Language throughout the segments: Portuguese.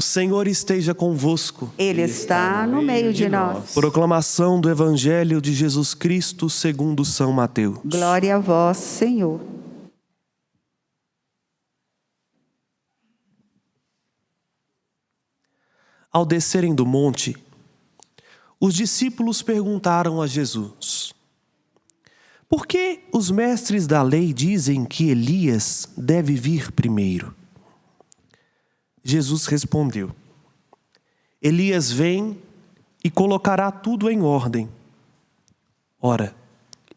Senhor esteja convosco. Ele está no meio de nós. Proclamação do Evangelho de Jesus Cristo segundo São Mateus. Glória a vós, Senhor. Ao descerem do monte, os discípulos perguntaram a Jesus: por que os mestres da lei dizem que Elias deve vir primeiro? Jesus respondeu: Elias vem e colocará tudo em ordem. Ora,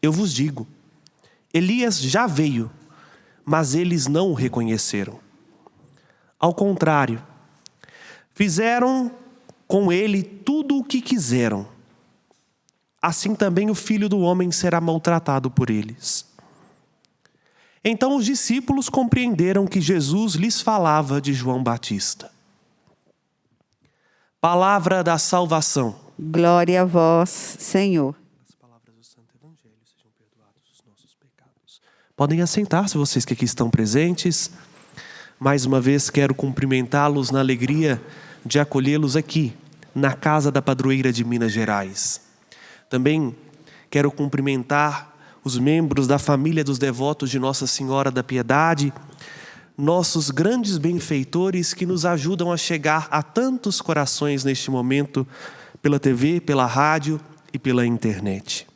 eu vos digo, Elias já veio, mas eles não o reconheceram. Ao contrário, fizeram com ele tudo o que quiseram. Assim também o Filho do Homem será maltratado por eles. Então os discípulos compreenderam que Jesus lhes falava de João Batista. Palavra da salvação. Glória a vós, Senhor. As palavras do Santo Evangelho sejam perdoados os nossos pecados. Podem assentar-se vocês que aqui estão presentes. Mais uma vez quero cumprimentá-los na alegria de acolhê-los aqui, na Casa da Padroeira de Minas Gerais. Também quero cumprimentar os membros da família dos devotos de Nossa Senhora da Piedade, nossos grandes benfeitores que nos ajudam a chegar a tantos corações neste momento, pela TV, pela rádio e pela internet.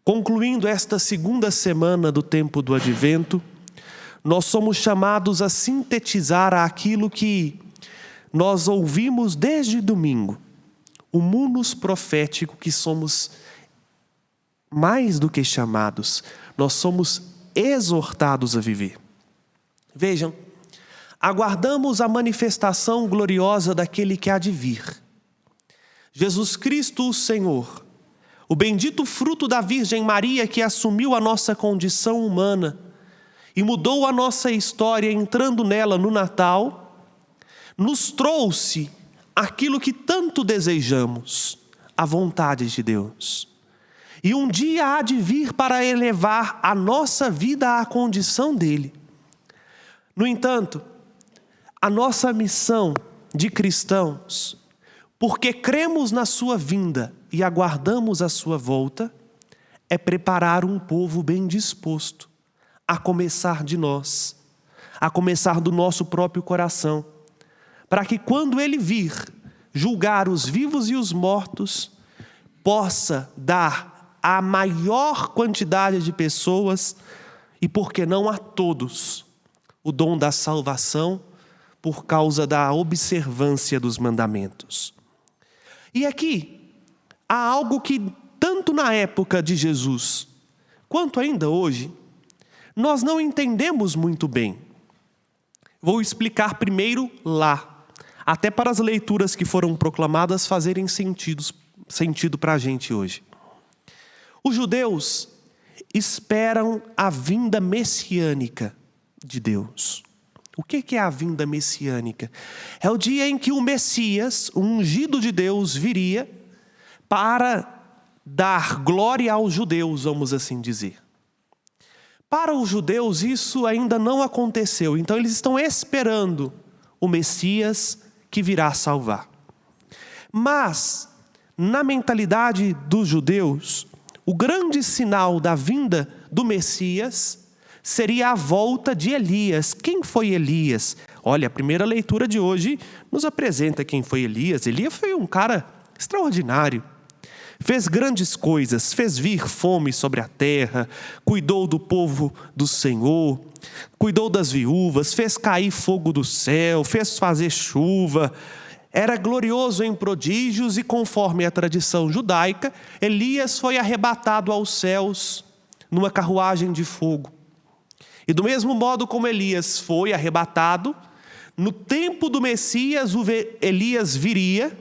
Concluindo esta segunda semana do tempo do Advento, nós somos chamados a sintetizar aquilo que nós ouvimos desde domingo, o munus profético que somos mais do que chamados, nós somos exortados a viver. Vejam, aguardamos a manifestação gloriosa daquele que há de vir. Jesus Cristo, o Senhor, o bendito fruto da Virgem Maria que assumiu a nossa condição humana e mudou a nossa história entrando nela no Natal, nos trouxe aquilo que tanto desejamos, a vontade de Deus. E um dia há de vir para elevar a nossa vida à condição dele. No entanto, a nossa missão de cristãos, porque cremos na sua vinda e aguardamos a sua volta, é preparar um povo bem disposto, a começar de nós, a começar do nosso próprio coração, para que quando ele vir julgar os vivos e os mortos, possa dar à maior quantidade de pessoas, e por que não a todos, o dom da salvação por causa da observância dos mandamentos. E aqui há algo que tanto na época de Jesus, quanto ainda hoje, nós não entendemos muito bem. Vou explicar primeiro lá, até para as leituras que foram proclamadas fazerem sentido para a gente hoje. Os judeus esperam a vinda messiânica de Deus. O que é a vinda messiânica? É o dia em que o Messias, o ungido de Deus, viria para dar glória aos judeus, vamos assim dizer. Para os judeus isso ainda não aconteceu, então eles estão esperando o Messias que virá salvar. Mas, na mentalidade dos judeus, o grande sinal da vinda do Messias seria a volta de Elias. Quem foi Elias? Olha, a primeira leitura de hoje nos apresenta quem foi Elias. Elias foi um cara extraordinário. Fez grandes coisas, fez vir fome sobre a terra, cuidou do povo do Senhor, cuidou das viúvas, fez cair fogo do céu, fez fazer chuva. Era glorioso em prodígios e, conforme a tradição judaica, Elias foi arrebatado aos céus numa carruagem de fogo. E do mesmo modo como Elias foi arrebatado, no tempo do Messias, Elias viria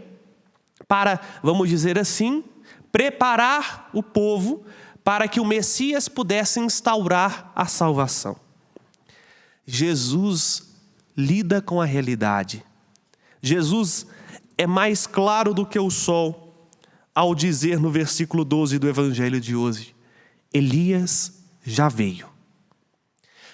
para, vamos dizer assim, preparar o povo para que o Messias pudesse instaurar a salvação. Jesus lida com a realidade. Jesus é mais claro do que o sol ao dizer no versículo 12 do Evangelho de hoje: Elias já veio.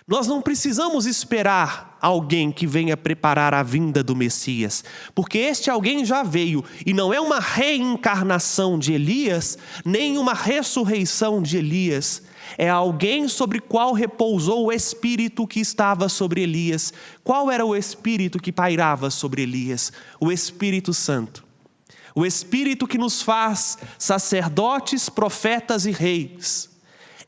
Nós não precisamos esperar alguém que venha preparar a vinda do Messias, porque este alguém já veio, e não é uma reencarnação de Elias, nem uma ressurreição de Elias. É alguém sobre qual repousou o Espírito que estava sobre Elias. Qual era o Espírito que pairava sobre Elias? O Espírito Santo. O Espírito que nos faz sacerdotes, profetas e reis.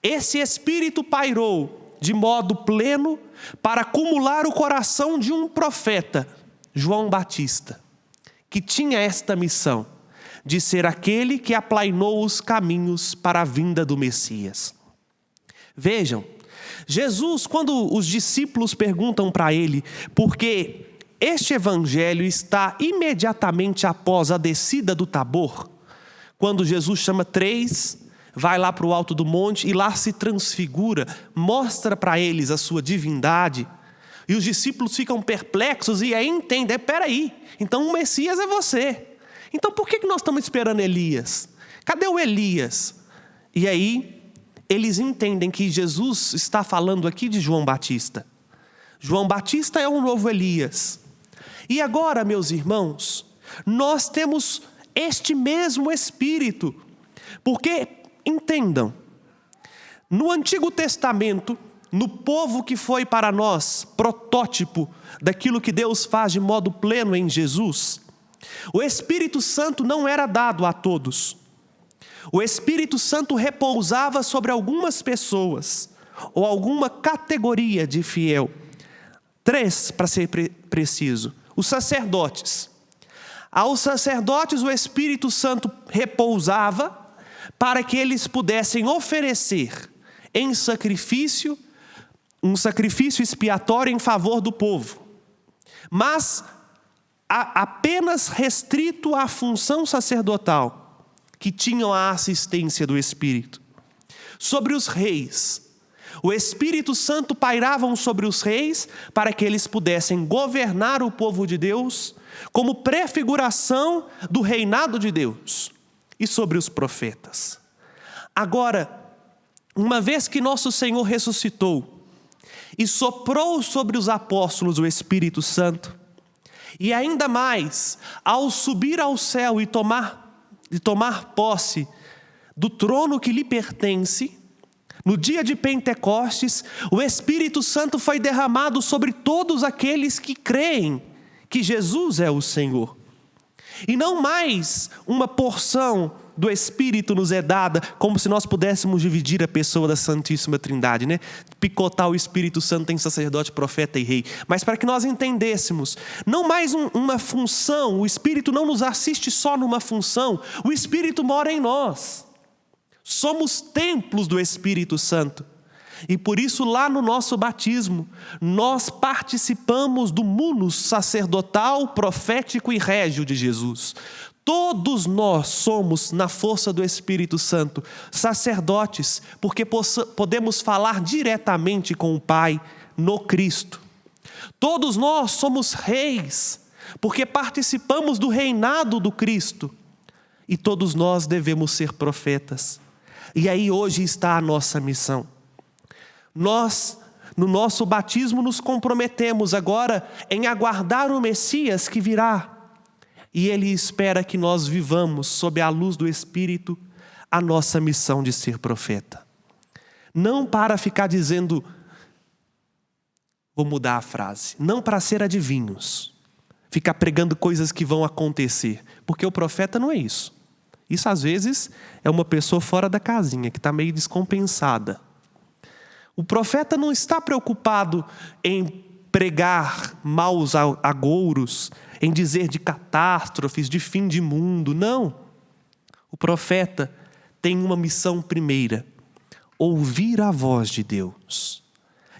Esse Espírito pairou de modo pleno para acumular o coração de um profeta, João Batista, que tinha esta missão de ser aquele que aplainou os caminhos para a vinda do Messias. Vejam, Jesus, quando os discípulos perguntam para ele, porque este evangelho está imediatamente após a descida do Tabor, quando Jesus chama 3, vai lá para o alto do monte e lá se transfigura, mostra para eles a sua divindade, e os discípulos ficam perplexos e aí entendem, peraí, então o Messias é você. Então por que nós estamos esperando Elias? Cadê o Elias? E aí eles entendem que Jesus está falando aqui de João Batista. João Batista é um novo Elias. E agora, meus irmãos, nós temos este mesmo Espírito, porque entendam, no Antigo Testamento, no povo que foi para nós protótipo daquilo que Deus faz de modo pleno em Jesus, o Espírito Santo não era dado a todos. O Espírito Santo repousava sobre algumas pessoas, ou alguma categoria de fiel. 3, para ser preciso, os sacerdotes. Aos sacerdotes o Espírito Santo repousava para que eles pudessem oferecer em sacrifício, um sacrifício expiatório em favor do povo. Mas apenas restrito à função sacerdotal, que tinham a assistência do Espírito. Sobre os reis, o Espírito Santo pairava sobre os reis para que eles pudessem governar o povo de Deus como prefiguração do reinado de Deus. E sobre os profetas. Agora, uma vez que nosso Senhor ressuscitou e soprou sobre os apóstolos o Espírito Santo, e ainda mais, ao subir ao céu e tomar posse do trono que lhe pertence, no dia de Pentecostes, o Espírito Santo foi derramado sobre todos aqueles que creem que Jesus é o Senhor. E não mais uma porção do Espírito nos é dada, como se nós pudéssemos dividir a pessoa da Santíssima Trindade, né? Picotar o Espírito Santo em sacerdote, profeta e rei. Mas para que nós entendêssemos, não mais uma função, o Espírito não nos assiste só numa função, o Espírito mora em nós. Somos templos do Espírito Santo. E por isso lá no nosso batismo, nós participamos do munus sacerdotal, profético e régio de Jesus. Todos nós somos, na força do Espírito Santo, sacerdotes, porque podemos falar diretamente com o Pai no Cristo. Todos nós somos reis, porque participamos do reinado do Cristo. E todos nós devemos ser profetas. E aí hoje está a nossa missão. Nós, no nosso batismo, nos comprometemos agora em aguardar o Messias que virá. E Ele espera que nós vivamos, sob a luz do Espírito, a nossa missão de ser profeta. Não para ficar dizendo, vou mudar a frase, não para ser adivinhos, ficar pregando coisas que vão acontecer, porque o profeta não é isso. Isso às vezes é uma pessoa fora da casinha, que está meio descompensada. O profeta não está preocupado em pregar maus agouros, em dizer de catástrofes, de fim de mundo. Não. O profeta tem uma missão primeira: ouvir a voz de Deus.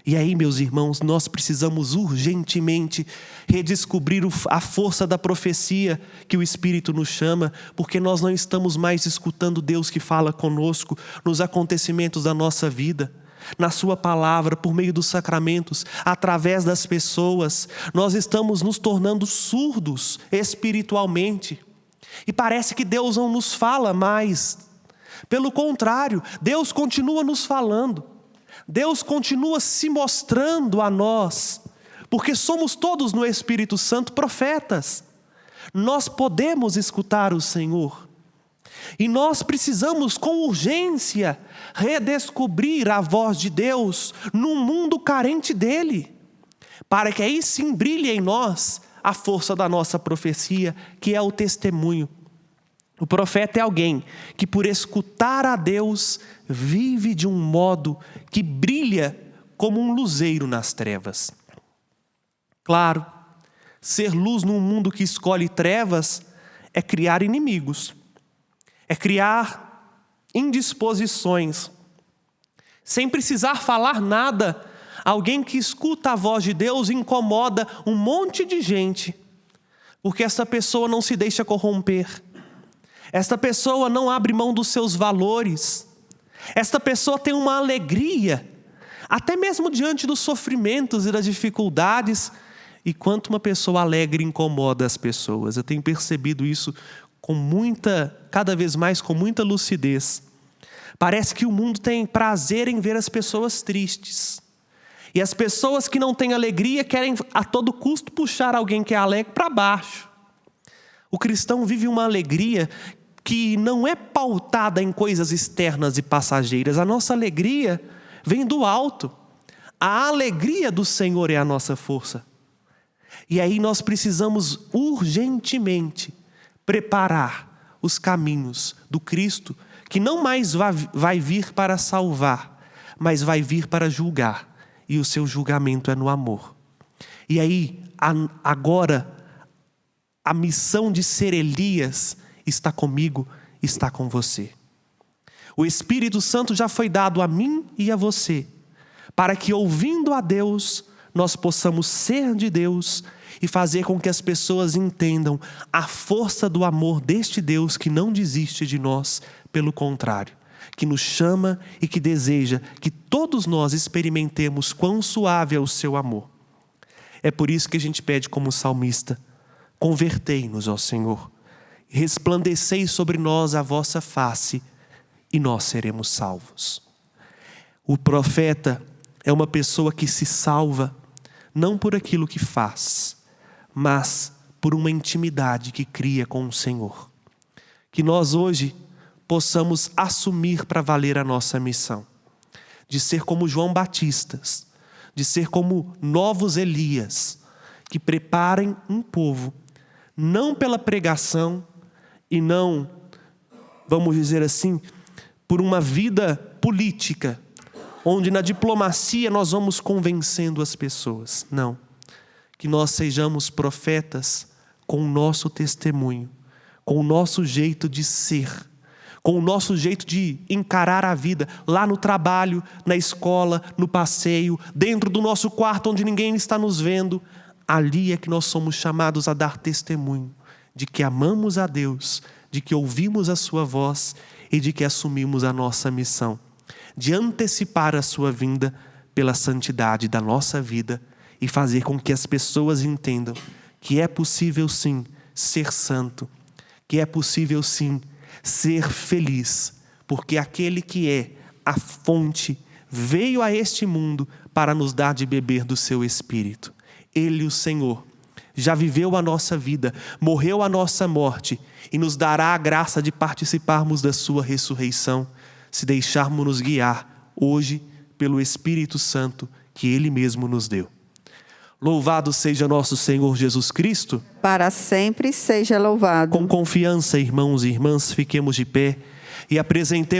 E aí, meus irmãos, nós precisamos urgentemente redescobrir a força da profecia que o Espírito nos chama, porque nós não estamos mais escutando Deus que fala conosco nos acontecimentos da nossa vida. Na sua palavra, por meio dos sacramentos, através das pessoas, nós estamos nos tornando surdos espiritualmente. E parece que Deus não nos fala mais. Pelo contrário, Deus continua nos falando. Deus continua se mostrando a nós, porque somos todos no Espírito Santo profetas. Nós podemos escutar o Senhor. E nós precisamos com urgência redescobrir a voz de Deus num mundo carente dele, para que aí sim brilhe em nós a força da nossa profecia, que é o testemunho. O profeta é alguém que, por escutar a Deus, vive de um modo que brilha como um luzeiro nas trevas. Claro, ser luz num mundo que escolhe trevas é criar inimigos, é criar indisposições. Sem precisar falar nada, alguém que escuta a voz de Deus incomoda um monte de gente, porque essa pessoa não se deixa corromper. Esta pessoa não abre mão dos seus valores. Esta pessoa tem uma alegria, até mesmo diante dos sofrimentos e das dificuldades. E quanto uma pessoa alegre incomoda as pessoas. Eu tenho percebido isso cada vez mais com muita lucidez. Parece que o mundo tem prazer em ver as pessoas tristes. E as pessoas que não têm alegria querem a todo custo puxar alguém que é alegre para baixo. O cristão vive uma alegria que não é pautada em coisas externas e passageiras. A nossa alegria vem do alto. A alegria do Senhor é a nossa força. E aí nós precisamos urgentemente preparar os caminhos do Cristo, que não mais vai vir para salvar, mas vai vir para julgar. E o seu julgamento é no amor. E aí, agora, a missão de ser Elias está comigo, está com você. O Espírito Santo já foi dado a mim e a você, para que, ouvindo a Deus, nós possamos ser de Deus e fazer com que as pessoas entendam a força do amor deste Deus que não desiste de nós, pelo contrário, que nos chama e que deseja que todos nós experimentemos quão suave é o seu amor. É por isso que a gente pede como salmista: convertei-nos, ó Senhor, resplandecei sobre nós a vossa face e nós seremos salvos. O profeta é uma pessoa que se salva não por aquilo que faz, mas por uma intimidade que cria com o Senhor. Que nós hoje possamos assumir para valer a nossa missão, de ser como João Batista, de ser como novos Elias, que preparem um povo, não pela pregação e não, vamos dizer assim, por uma vida política, onde na diplomacia nós vamos convencendo as pessoas. Não. Que nós sejamos profetas com o nosso testemunho, com o nosso jeito de ser, com o nosso jeito de encarar a vida, lá no trabalho, na escola, no passeio, dentro do nosso quarto onde ninguém está nos vendo. Ali é que nós somos chamados a dar testemunho de que amamos a Deus, de que ouvimos a sua voz e de que assumimos a nossa missão, de antecipar a sua vinda pela santidade da nossa vida e fazer com que as pessoas entendam que é possível sim ser santo, que é possível sim ser feliz, porque aquele que é a fonte veio a este mundo para nos dar de beber do seu Espírito. Ele, o Senhor, já viveu a nossa vida, morreu a nossa morte e nos dará a graça de participarmos da sua ressurreição, se deixarmos nos guiar hoje pelo Espírito Santo que Ele mesmo nos deu. Louvado seja nosso Senhor Jesus Cristo. Para sempre seja louvado. Com confiança, irmãos e irmãs, fiquemos de pé e apresentemos